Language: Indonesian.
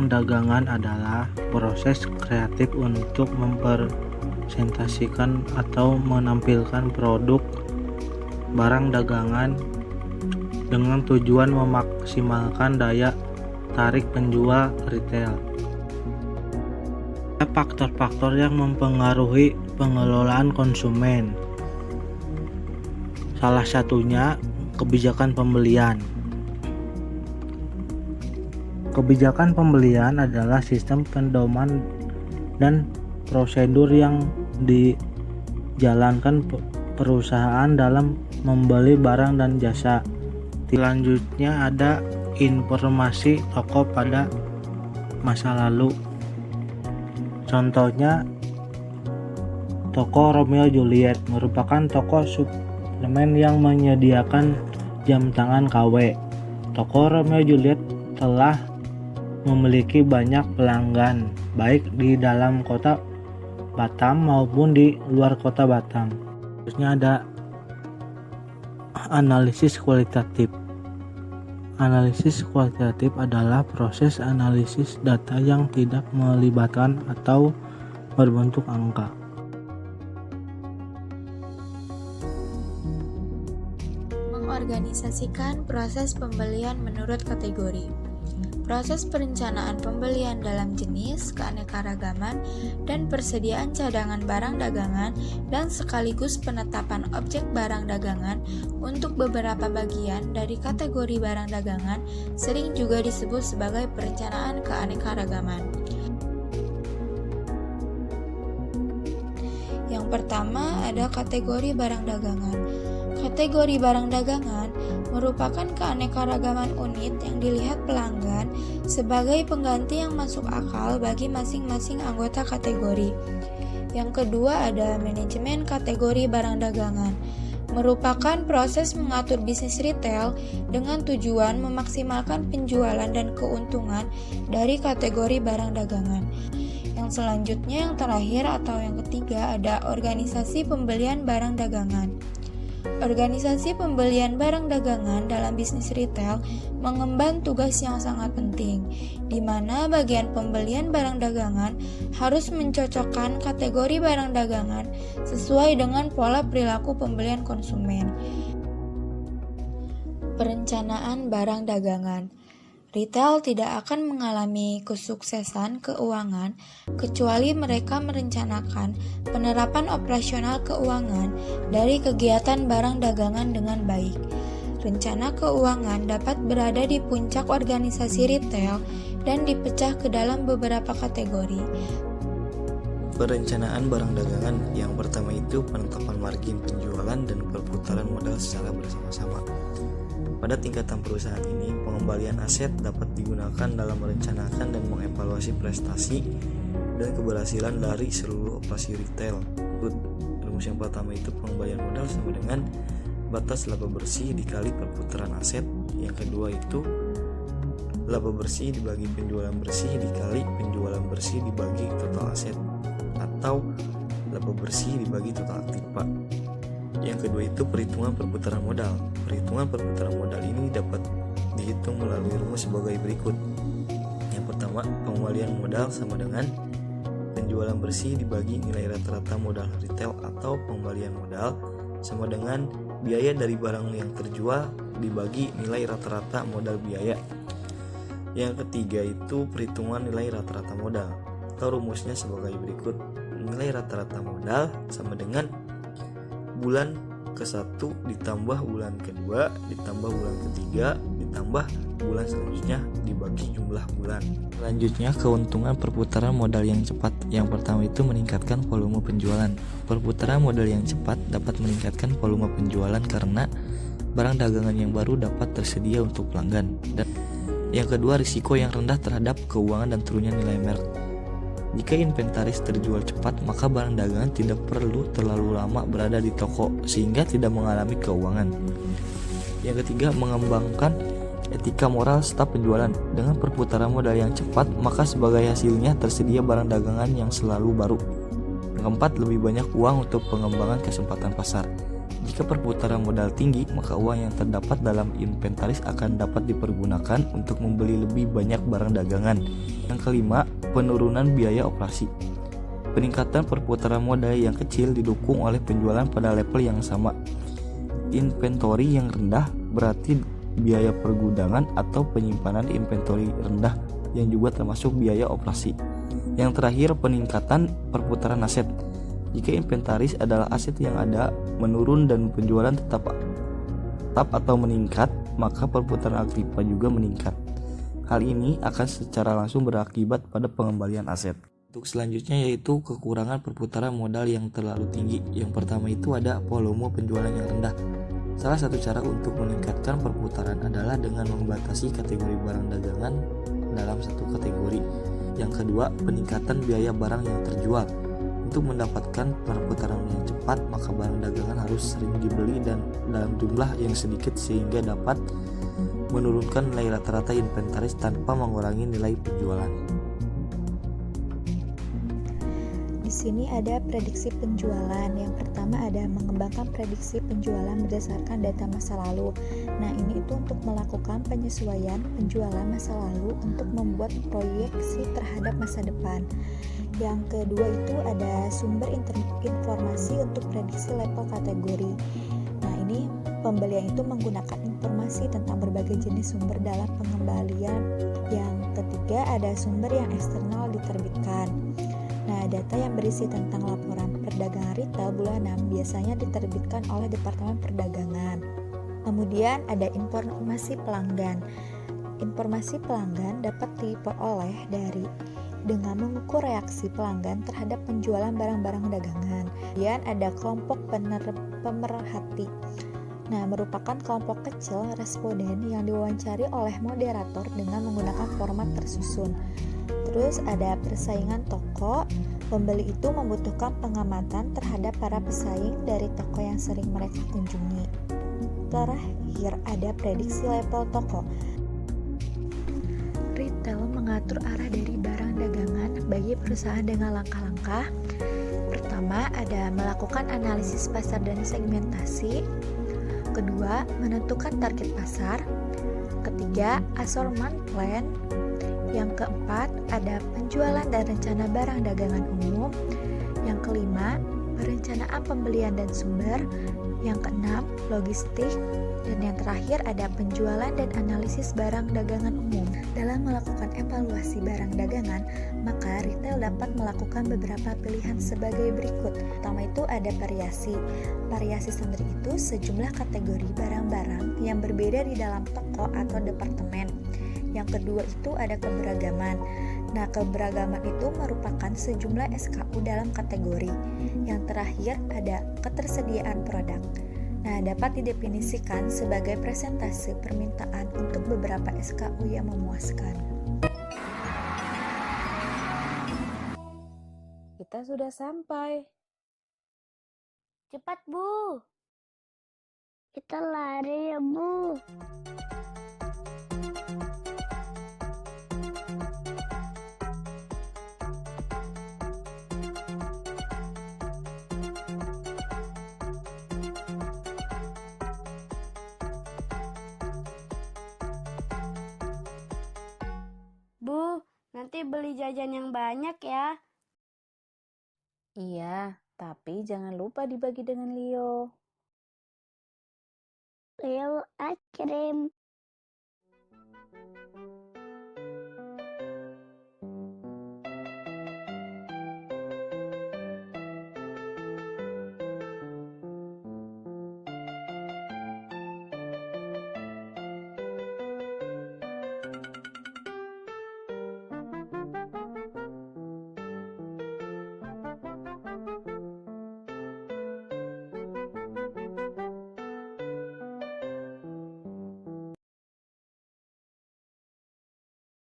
barang dagangan adalah proses kreatif untuk mempresentasikan atau menampilkan produk barang dagangan dengan tujuan memaksimalkan daya tarik penjual retail. Ada faktor-faktor yang mempengaruhi pengelolaan konsumen. Salah satunya kebijakan pembelian. Kebijakan pembelian adalah sistem pedoman dan prosedur yang dijalankan perusahaan dalam membeli barang dan jasa. Selanjutnya ada informasi toko pada masa lalu. Contohnya, toko Romeo Juliet merupakan toko suplemen yang menyediakan jam tangan KW. Toko Romeo Juliet telah memiliki banyak pelanggan, baik di dalam kota Batam maupun di luar kota Batam. Terusnya ada analisis kualitatif. Analisis kualitatif adalah proses analisis data yang tidak melibatkan atau berbentuk angka. Mengorganisasikan proses pembelian menurut kategori. Proses perencanaan pembelian dalam jenis, keanekaragaman, dan persediaan cadangan barang dagangan dan sekaligus penetapan objek barang dagangan untuk beberapa bagian dari kategori barang dagangan sering juga disebut sebagai perencanaan keanekaragaman. Yang pertama ada kategori barang dagangan. Kategori barang dagangan merupakan keanekaragaman unit yang dilihat pelanggan sebagai pengganti yang masuk akal bagi masing-masing anggota kategori. Yang kedua ada manajemen kategori barang dagangan. Merupakan proses mengatur bisnis retail dengan tujuan memaksimalkan penjualan dan keuntungan dari kategori barang dagangan. Yang selanjutnya yang terakhir atau yang ketiga ada organisasi pembelian barang dagangan. Organisasi pembelian barang dagangan dalam bisnis retail mengemban tugas yang sangat penting, di mana bagian pembelian barang dagangan harus mencocokkan kategori barang dagangan sesuai dengan pola perilaku pembelian konsumen. Perencanaan barang dagangan. Retail tidak akan mengalami kesuksesan keuangan kecuali mereka merencanakan penerapan operasional keuangan dari kegiatan barang dagangan dengan baik. Rencana keuangan dapat berada di puncak organisasi retail dan dipecah ke dalam beberapa kategori. Perencanaan barang dagangan yang pertama itu penetapan margin penjualan dan perputaran modal secara bersama-sama. Pada tingkatan perusahaan ini, pengembalian aset dapat digunakan dalam merencanakan dan mengevaluasi prestasi dan keberhasilan dari seluruh operasi retail. Rumus yang pertama itu pengembalian modal sama dengan batas laba bersih dikali perputaran aset. Yang kedua itu laba bersih dibagi penjualan bersih dikali penjualan bersih dibagi total aset, atau laba bersih dibagi total aktiva. Yang kedua itu perhitungan perputaran modal. Perhitungan perputaran modal ini dapat dihitung melalui rumus sebagai berikut. Yang pertama, pengembalian modal sama dengan penjualan bersih dibagi nilai rata-rata modal retail, atau pengembalian modal sama dengan biaya dari barang yang terjual dibagi nilai rata-rata modal biaya. Yang ketiga itu perhitungan nilai rata-rata modal, atau rumusnya sebagai berikut. Nilai rata-rata modal sama dengan bulan ke-1 ditambah bulan ke-2 ditambah bulan ke-3 ditambah bulan selanjutnya dibagi jumlah bulan. Selanjutnya, keuntungan perputaran modal yang cepat. Yang pertama itu meningkatkan volume penjualan. Perputaran modal yang cepat dapat meningkatkan volume penjualan karena barang dagangan yang baru dapat tersedia untuk pelanggan. Dan yang kedua, risiko yang rendah terhadap keuangan dan turunnya nilai merek. Jika inventaris terjual cepat, maka barang dagangan tidak perlu terlalu lama berada di toko sehingga tidak mengalami keuangan. Yang ketiga, mengembangkan etika moral staf penjualan. Dengan perputaran modal yang cepat, maka sebagai hasilnya tersedia barang dagangan yang selalu baru. Yang keempat, lebih banyak uang untuk pengembangan kesempatan pasar. Jika perputaran modal tinggi, maka uang yang terdapat dalam inventaris akan dapat dipergunakan untuk membeli lebih banyak barang dagangan. Yang kelima, penurunan biaya operasi. Peningkatan perputaran modal yang kecil didukung oleh penjualan pada level yang sama. Inventory yang rendah berarti biaya pergudangan atau penyimpanan inventory rendah yang juga termasuk biaya operasi. Yang terakhir, peningkatan perputaran aset. Jika inventaris adalah aset yang ada, menurun dan penjualan tetap atau meningkat, maka perputaran aktiva juga meningkat. Hal ini akan secara langsung berakibat pada pengembalian aset. Untuk selanjutnya yaitu kekurangan perputaran modal yang terlalu tinggi. Yang pertama itu ada volume penjualan yang rendah. Salah satu cara untuk meningkatkan perputaran adalah dengan membatasi kategori barang dagangan dalam satu kategori. Yang kedua, peningkatan biaya barang yang terjual. Untuk mendapatkan perputaran yang cepat, maka barang dagangan harus sering dibeli dan dalam jumlah yang sedikit sehingga dapat menurunkan nilai rata-rata inventaris tanpa mengurangi nilai penjualan. Di sini ada prediksi penjualan. Yang pertama ada mengembangkan prediksi penjualan berdasarkan data masa lalu. Nah, ini itu untuk melakukan penyesuaian penjualan masa lalu untuk membuat proyeksi terhadap masa depan. Yang kedua itu ada sumber informasi untuk prediksi level kategori. Nah, ini pembelian itu menggunakan informasi tentang berbagai jenis sumber dalam pengembalian. Yang ketiga ada sumber yang eksternal diterbitkan. Nah, data yang berisi tentang laporan perdagangan retail bulanan biasanya diterbitkan oleh Departemen Perdagangan. Kemudian ada informasi pelanggan. Informasi pelanggan dapat diperoleh dengan mengukur reaksi pelanggan terhadap penjualan barang-barang dagangan. Kemudian ada kelompok pemerhati. Nah, merupakan kelompok kecil responden yang diwawancari oleh moderator dengan menggunakan format tersusun. Terus ada persaingan toko. Pembeli itu membutuhkan pengamatan terhadap para pesaing dari toko yang sering mereka kunjungi. Terakhir ada prediksi level toko. Retail mengatur arah dari barang dagangan bagi perusahaan dengan langkah-langkah. Pertama, ada melakukan analisis pasar dan segmentasi. Kedua, menentukan target pasar. Ketiga, assortment plan. Yang keempat, ada penjualan dan rencana barang dagangan umum. Yang kelima, perencanaan pembelian dan sumber. Yang keenam, logistik. Dan yang terakhir ada penjualan dan analisis barang dagangan umum. Dalam melakukan evaluasi barang dagangan, maka retail dapat melakukan beberapa pilihan sebagai berikut. Pertama itu ada variasi. Variasi sendiri itu sejumlah kategori barang-barang yang berbeda di dalam toko atau departemen. Yang kedua itu ada keberagaman. Nah, keberagaman itu merupakan sejumlah SKU dalam kategori. Yang terakhir ada ketersediaan produk. Nah, dapat didefinisikan sebagai presentase permintaan untuk beberapa SKU yang memuaskan. Kita sudah sampai. Cepat, Bu. Kita lari ya, Bu. Bu, nanti beli jajan yang banyak ya. Iya, tapi jangan lupa dibagi dengan Leo. Leo es krim.